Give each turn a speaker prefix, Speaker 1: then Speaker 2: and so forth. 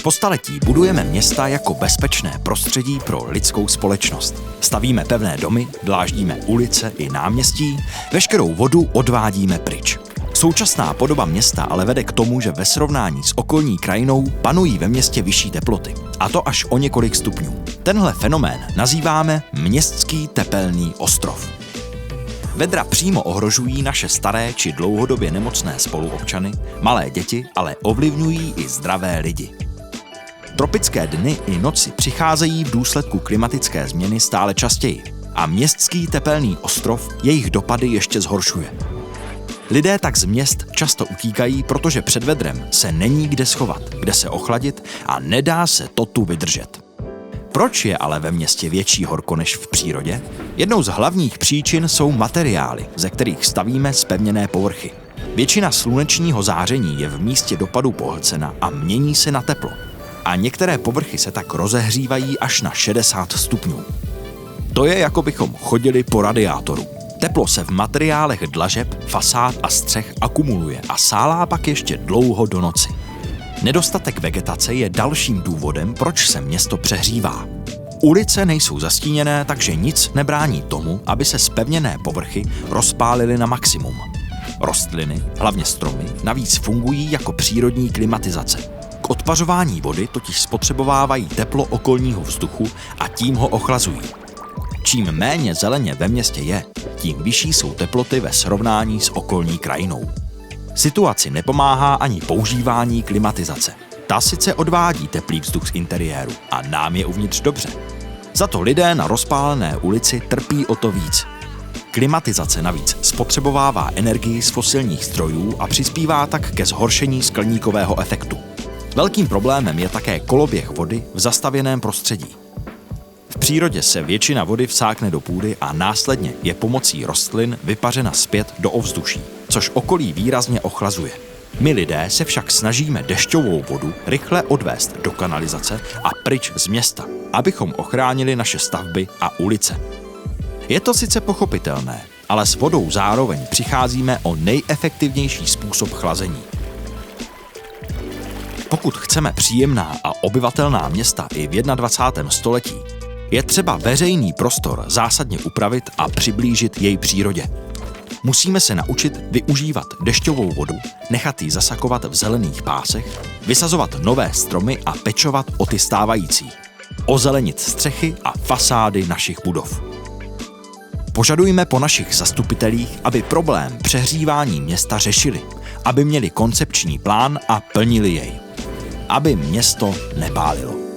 Speaker 1: Po staletí budujeme města jako bezpečné prostředí pro lidskou společnost. Stavíme pevné domy, dláždíme ulice i náměstí, veškerou vodu odvádíme pryč. Současná podoba města ale vede k tomu, že ve srovnání s okolní krajinou panují ve městě vyšší teploty. A to až o několik stupňů. Tenhle fenomén nazýváme městský tepelný ostrov. Vedra přímo ohrožují naše staré či dlouhodobě nemocné spoluobčany, malé děti, ale ovlivňují i zdravé lidi. Tropické dny i noci přicházejí v důsledku klimatické změny stále častěji a městský tepelný ostrov jejich dopady ještě zhoršuje. Lidé tak z měst často utíkají, protože před vedrem se není kde schovat, kde se ochladit a nedá se to tu vydržet. Proč je ale ve městě větší horko než v přírodě? Jednou z hlavních příčin jsou materiály, ze kterých stavíme zpevněné povrchy. Většina slunečního záření je v místě dopadu pohlcena a mění se na teplo. A některé povrchy se tak rozehřívají až na 60 stupňů. To je, jako bychom chodili po radiátoru. Teplo se v materiálech dlažeb, fasád a střech akumuluje a sálá pak ještě dlouho do noci. Nedostatek vegetace je dalším důvodem, proč se město přehřívá. Ulice nejsou zastíněné, takže nic nebrání tomu, aby se zpevněné povrchy rozpálily na maximum. Rostliny, hlavně stromy, navíc fungují jako přírodní klimatizace. K odpařování vody totiž spotřebovávají teplo okolního vzduchu a tím ho ochlazují. Čím méně zeleně ve městě je, tím vyšší jsou teploty ve srovnání s okolní krajinou. Situaci nepomáhá ani používání klimatizace. Ta sice odvádí teplý vzduch z interiéru a nám je uvnitř dobře. Za to lidé na rozpálené ulici trpí o to víc. Klimatizace navíc spotřebovává energii z fosilních zdrojů a přispívá tak ke zhoršení skleníkového efektu. Velkým problémem je také koloběh vody v zastavěném prostředí. V přírodě se většina vody vsákne do půdy a následně je pomocí rostlin vypařena zpět do ovzduší, což okolí výrazně ochlazuje. My lidé se však snažíme dešťovou vodu rychle odvést do kanalizace a pryč z města, abychom ochránili naše stavby a ulice. Je to sice pochopitelné, ale s vodou zároveň přicházíme o nejefektivnější způsob chlazení. Pokud chceme příjemná a obyvatelná města i v 21. století, je třeba veřejný prostor zásadně upravit a přiblížit jej přírodě. Musíme se naučit využívat dešťovou vodu, nechat ji zasakovat v zelených pásech, vysazovat nové stromy a pečovat o ty stávající. Ozelenit střechy a fasády našich budov. Požadujme po našich zastupitelích, aby problém přehřívání města řešili, aby měli koncepční plán a plnili jej. Aby město nepálilo.